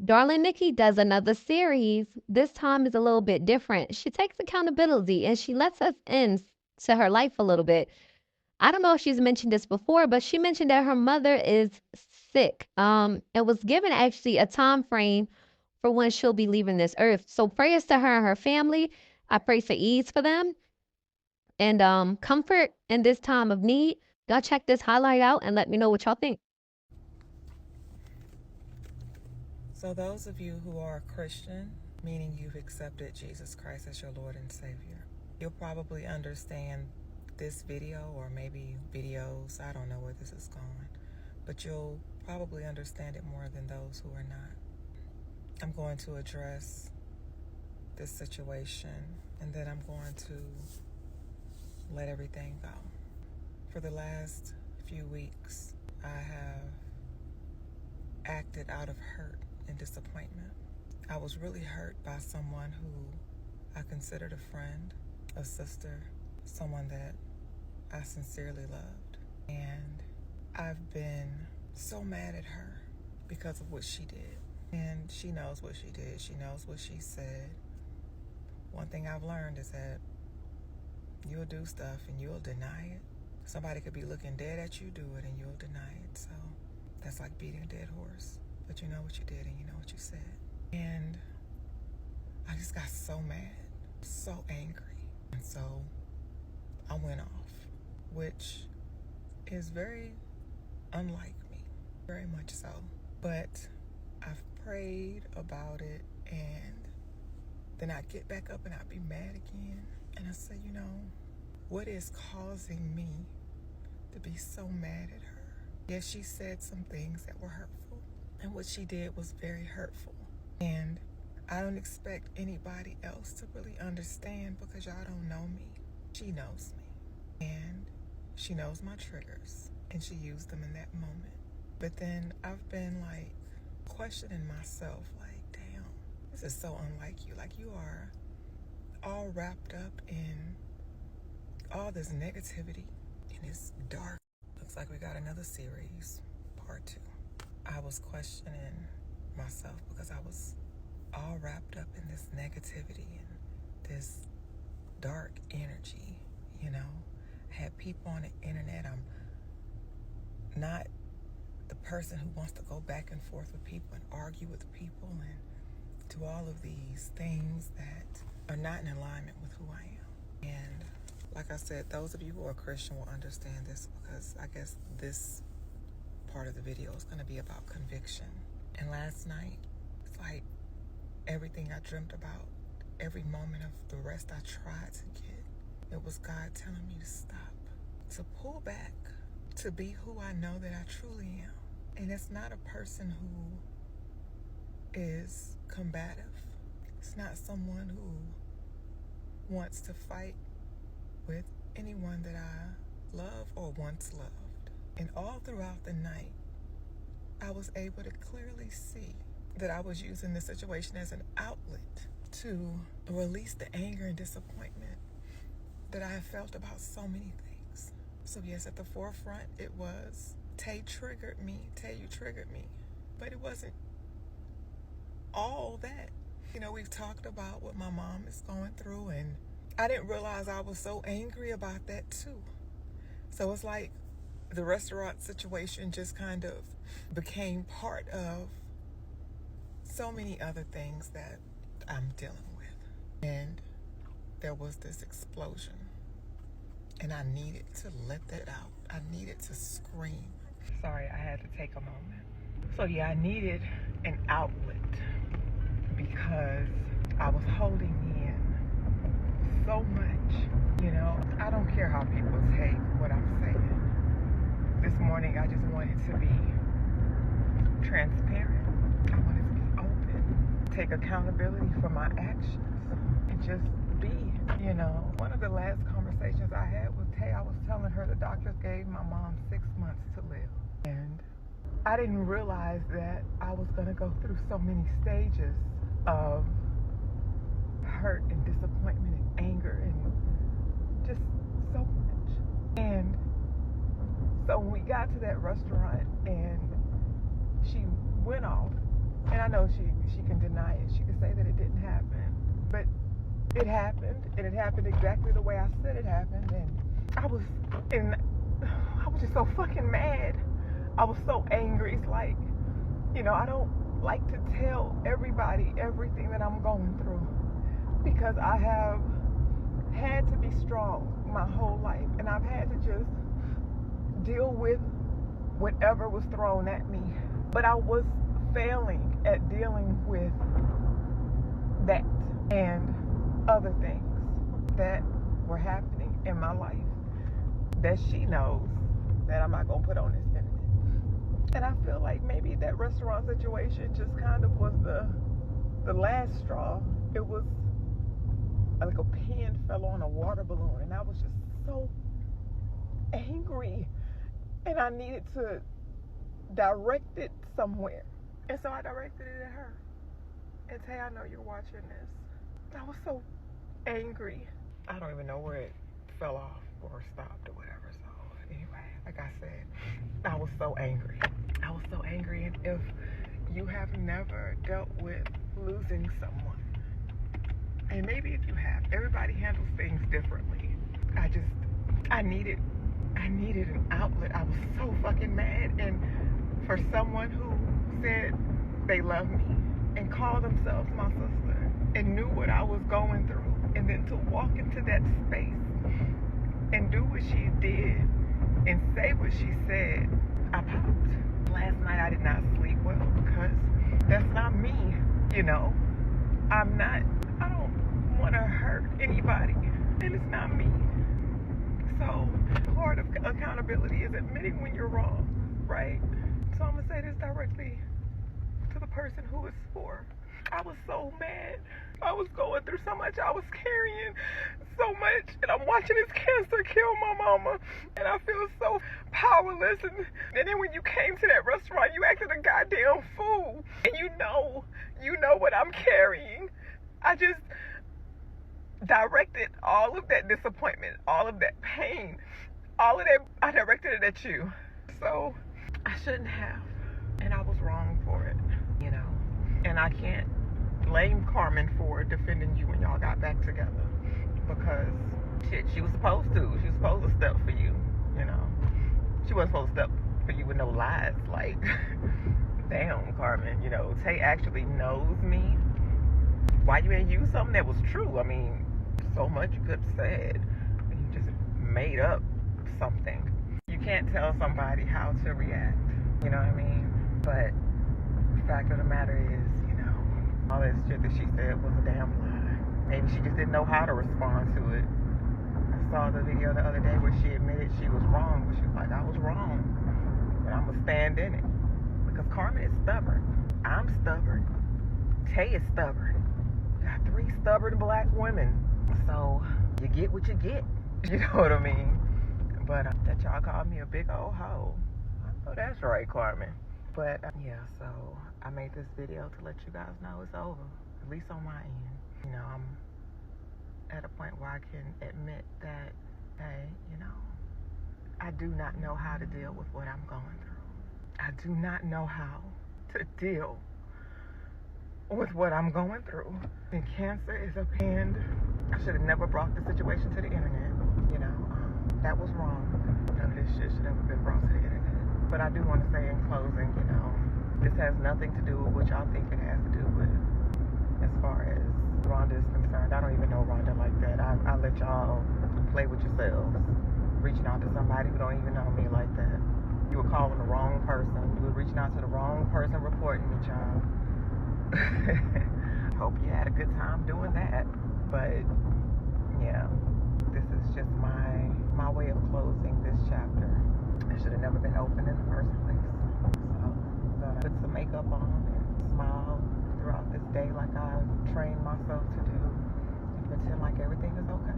Darlin Nikki does another series. This time is a little bit different. She takes accountability and she lets us in to her life a little bit. I don't know if she's mentioned this before, but she mentioned that her mother is sick. It was given actually a time frame for when she'll be leaving this earth. So prayers to her and her family. I pray for ease for them and comfort in this time of need. Y'all check this highlight out and let me know what y'all think. So those of you who are a Christian, meaning you've accepted Jesus Christ as your Lord and Savior, you'll probably understand this video, or maybe videos, I don't know where this is going, but you'll probably understand it more than those who are not. I'm going to address this situation, and then I'm going to let everything go. For the last few weeks, I have acted out of hurt and disappointment. I was really hurt by someone who I considered a friend, a sister, someone that I sincerely loved. And I've been so mad at her because of what she did. And she knows what she did. She knows what she said. One thing I've learned is that you'll do stuff and you'll deny it. Somebody could be looking dead at you, do it, and you'll deny it. So that's like beating a dead horse. But you know what you did and you know what you said. And I just got so mad, so angry. And so I went off, which is very unlike me, very much so. But I've prayed about it, and then I'd get back up and I'd be mad again. And I said, you know, what is causing me to be so mad at her? Yes, she said some things that were hurtful, and what she did was very hurtful. And I don't expect anybody else to really understand because y'all don't know me. She knows me, and she knows my triggers, and she used them in that moment. But then I've been like questioning myself, like, damn, this is so unlike you. Like, you are all wrapped up in all this negativity, and it's dark. Looks like we got another series, part 2. I was questioning myself because I was all wrapped up in this negativity and this dark energy, you know. I had people on the internet. I'm not the person who wants to go back and forth with people and argue with people and do all of these things that are not in alignment with who I am. And like I said, those of you who are Christian will understand this because I guess this part of the video is going to be about conviction. And last night, it's like everything I dreamt about, every moment of the rest I tried to get, it was God telling me to stop, to pull back, to be who I know that I truly am. And it's not a person who is combative. It's not someone who wants to fight with anyone that I love or once loved. And all throughout the night, I was able to clearly see that I was using the situation as an outlet to release the anger and disappointment that I have felt about so many things. So yes, at the forefront, it was Tae triggered me. Tae, you triggered me. But it wasn't all that. You know, we've talked about what my mom is going through, and I didn't realize I was so angry about that too. So it's like the restaurant situation just kind of became part of so many other things that I'm dealing with. And there was this explosion, and I needed to let that out. I needed to scream. Sorry, I had to take a moment. So yeah, I needed an outlet because I was holding in so much. You know, I don't care how people take what I'm saying. This morning, I just wanted to be transparent. I wanted to be open, take accountability for my actions, and just be. You know, one of the last conversations I had with Tae, I was telling her the doctors gave my mom 6 months to live. And I didn't realize that I was going to go through so many stages of hurt and disappointment and anger and just so much. And so when we got to that restaurant and she went off, and I know she can deny it. She can say that it didn't happen, but it happened, and it happened exactly the way I said it happened. And I was just so fucking mad. I was so angry. It's like, I don't like to tell everybody everything that I'm going through, because I have had to be strong my whole life, and I've had to just deal with whatever was thrown at me. But I was failing at dealing with that and other things that were happening in my life that she knows that I'm not gonna put on this internet. And I feel like maybe that restaurant situation just kind of was the last straw. It was like a pin fell on a water balloon, and I was just so angry, and I needed to direct it somewhere. And so I directed it at her. And Tae, I know you're watching this. I was so angry. I don't even know where it fell off or stopped or whatever. So anyway, like I said, I was so angry. I was so angry. And if you have never dealt with losing someone, and maybe if you have, everybody handles things differently. I needed an outlet. I was so fucking mad. And for someone who said they love me and called themselves my sister and knew what I was going through, and then to walk into that space and do what she did and say what she said, I popped. Last night I did not sleep well because that's not me, I don't want to hurt anybody, and it's not me. So part of accountability is admitting when you're wrong, right? So I'm going to say this directly to the person who it's for. I was so mad. I was going through so much. I was carrying so much. And I'm watching this cancer kill my mama. And I feel so powerless. And then when you came to that restaurant, you acted a goddamn fool. And you know what I'm carrying. I just directed all of that disappointment, all of that pain, all of that, I directed it at you. So I shouldn't have. And I was wrong for it, And I can't blame Carmen for defending you when y'all got back together, because shit, she was supposed to. She was supposed to step for you, She wasn't supposed to step for you with no lies. Like, damn, Carmen, Tae actually knows me. Why you ain't use something that was true? I mean, so much you could have said. You just made up something. You can't tell somebody how to react, you know what I mean? But the fact of the matter is, all that shit that she said was a damn lie. Maybe she just didn't know how to respond to it. I saw the video the other day where she admitted she was wrong, but she was like, I was wrong, but I'm gonna stand in it. Because Carmen is stubborn. I'm stubborn. Tae is stubborn. You got 3 stubborn black women. So you get what you get. You know what I mean? But that y'all called me a big old hoe. I know that's right, Carmen. But yeah, so I made this video to let you guys know it's over, at least on my end. I'm at a point where I can admit that, hey, I do not know how to deal with what I'm going through. I do not know how to deal with what I'm going through. And cancer is a pain. I should have never brought the situation to the internet. That was wrong. None of this shit should have ever been brought to the internet. But I do want to say in closing, this has nothing to do with what y'all think it has to do with. As far as Rhonda is concerned, I don't even know Rhonda like that. I let y'all play with yourselves. Reaching out to somebody who don't even know me like that. You were calling the wrong person. You were reaching out to the wrong person reporting me, child. Hope you had a good time doing that. But yeah, this is just my way of closing this chapter. It should have never been opened in the first place. So I'm gonna put some makeup on and smile throughout this day like I've trained myself to do, and pretend like everything is okay.